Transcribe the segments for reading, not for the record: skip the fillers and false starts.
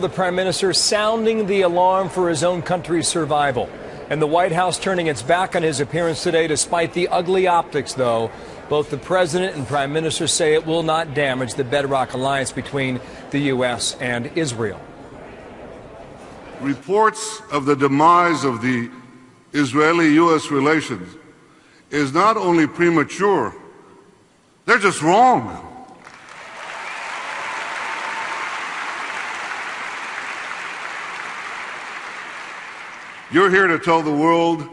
The Prime Minister sounding the alarm for his own country's survival. And the White House turning its back on his appearance today despite the ugly optics, though. Both the President and Prime Minister say it will not damage the bedrock alliance between the U.S. and Israel. Reports of the demise of the Israeli-U.S. relations is not only premature, they're just wrong. You're here to tell the world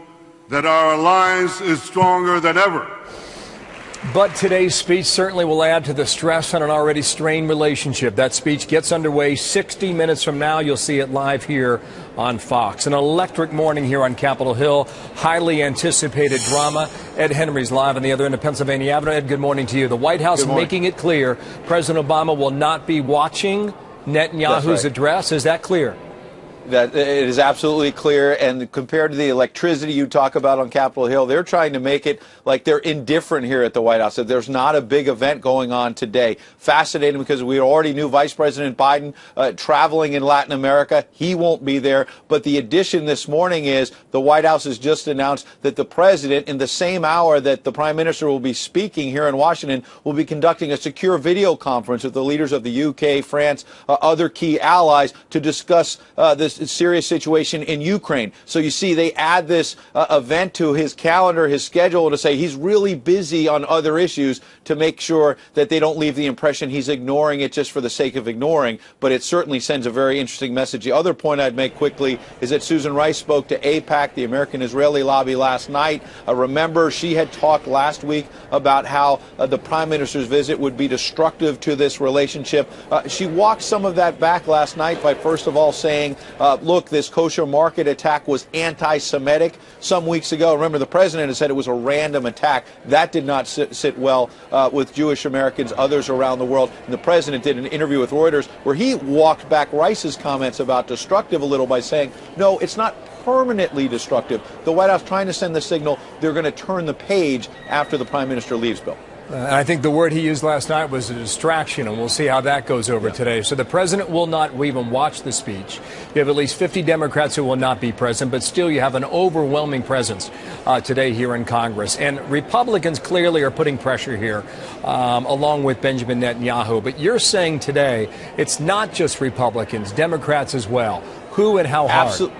that our alliance is stronger than ever. But today's speech certainly will add to the stress on an already strained relationship. That speech gets underway 60 minutes from now. You'll see it live here on Fox. An electric morning here on Capitol Hill. Highly anticipated drama. Ed Henry's live on the other end of Pennsylvania Avenue. Ed, good morning to you. The White House making it clear President Obama will not be watching Netanyahu's address. Is that clear? That it is absolutely clear, and compared to the electricity you talk about on Capitol Hill, they're trying to make it like they're indifferent here at the White House, that there's not a big event going on today. Fascinating, because we already knew Vice President Biden traveling in Latin America. He won't be there. But the addition this morning is the White House has just announced that the President, in the same hour that the Prime Minister will be speaking here in Washington, will be conducting a secure video conference with the leaders of the UK, France, other key allies to discuss this serious situation in Ukraine. So you see, they add this event to his calendar, his schedule, to say he's really busy on other issues, to make sure that they don't leave the impression he's ignoring it just for the sake of ignoring. But it certainly sends a very interesting message. The other point I'd make quickly is that Susan Rice spoke to AIPAC, the American-Israeli lobby, last night. Remember, she had talked last week about how the Prime Minister's visit would be destructive to this relationship. She walked some of that back last night by first of all saying, look, this kosher market attack was anti-Semitic some weeks ago. Remember, the president had said it was a random attack. That did not sit well with Jewish Americans, others around the world. And the president did an interview with Reuters where he walked back Rice's comments about destructive a little by saying, no, it's not permanently destructive. The White House trying to send the signal they're going to turn the page after the Prime Minister leaves, Bill. I think the word he used last night was a distraction, and we'll see how that goes over today. So the president will not even watch the speech. You have at least 50 Democrats who will not be present, but still you have an overwhelming presence today here in Congress. And Republicans clearly are putting pressure here, along with Benjamin Netanyahu. But you're saying today it's not just Republicans, Democrats as well. Who and how hard?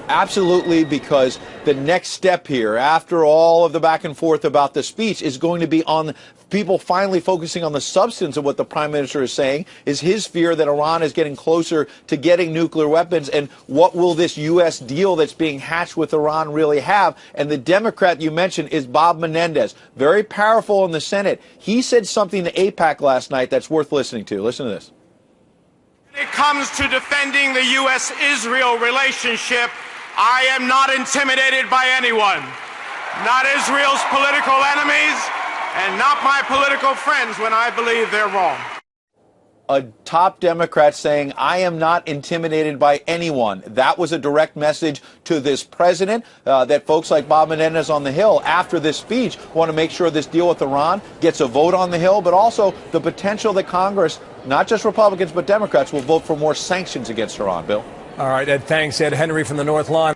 Absolutely, because the next step here, after all of the back and forth about the speech, is going to be on people finally focusing on the substance of what the Prime Minister is saying, is his fear that Iran is getting closer to getting nuclear weapons, and what will this U.S. deal that's being hatched with Iran really have? And the Democrat you mentioned is Bob Menendez, very powerful in the Senate. He said something to AIPAC last night that's worth listening to. Listen to this. When it comes to defending the U.S.-Israel relationship, I am not intimidated by anyone, not Israel's political enemies, and not my political friends when I believe they're wrong. A top Democrat saying, I am not intimidated by anyone. That was a direct message to this president that folks like Bob Menendez on the Hill, after this speech, want to make sure this deal with Iran gets a vote on the Hill, but also the potential that Congress, not just Republicans but Democrats, will vote for more sanctions against Iran. Bill? All right, Ed, thanks. Ed Henry from the North Lawn.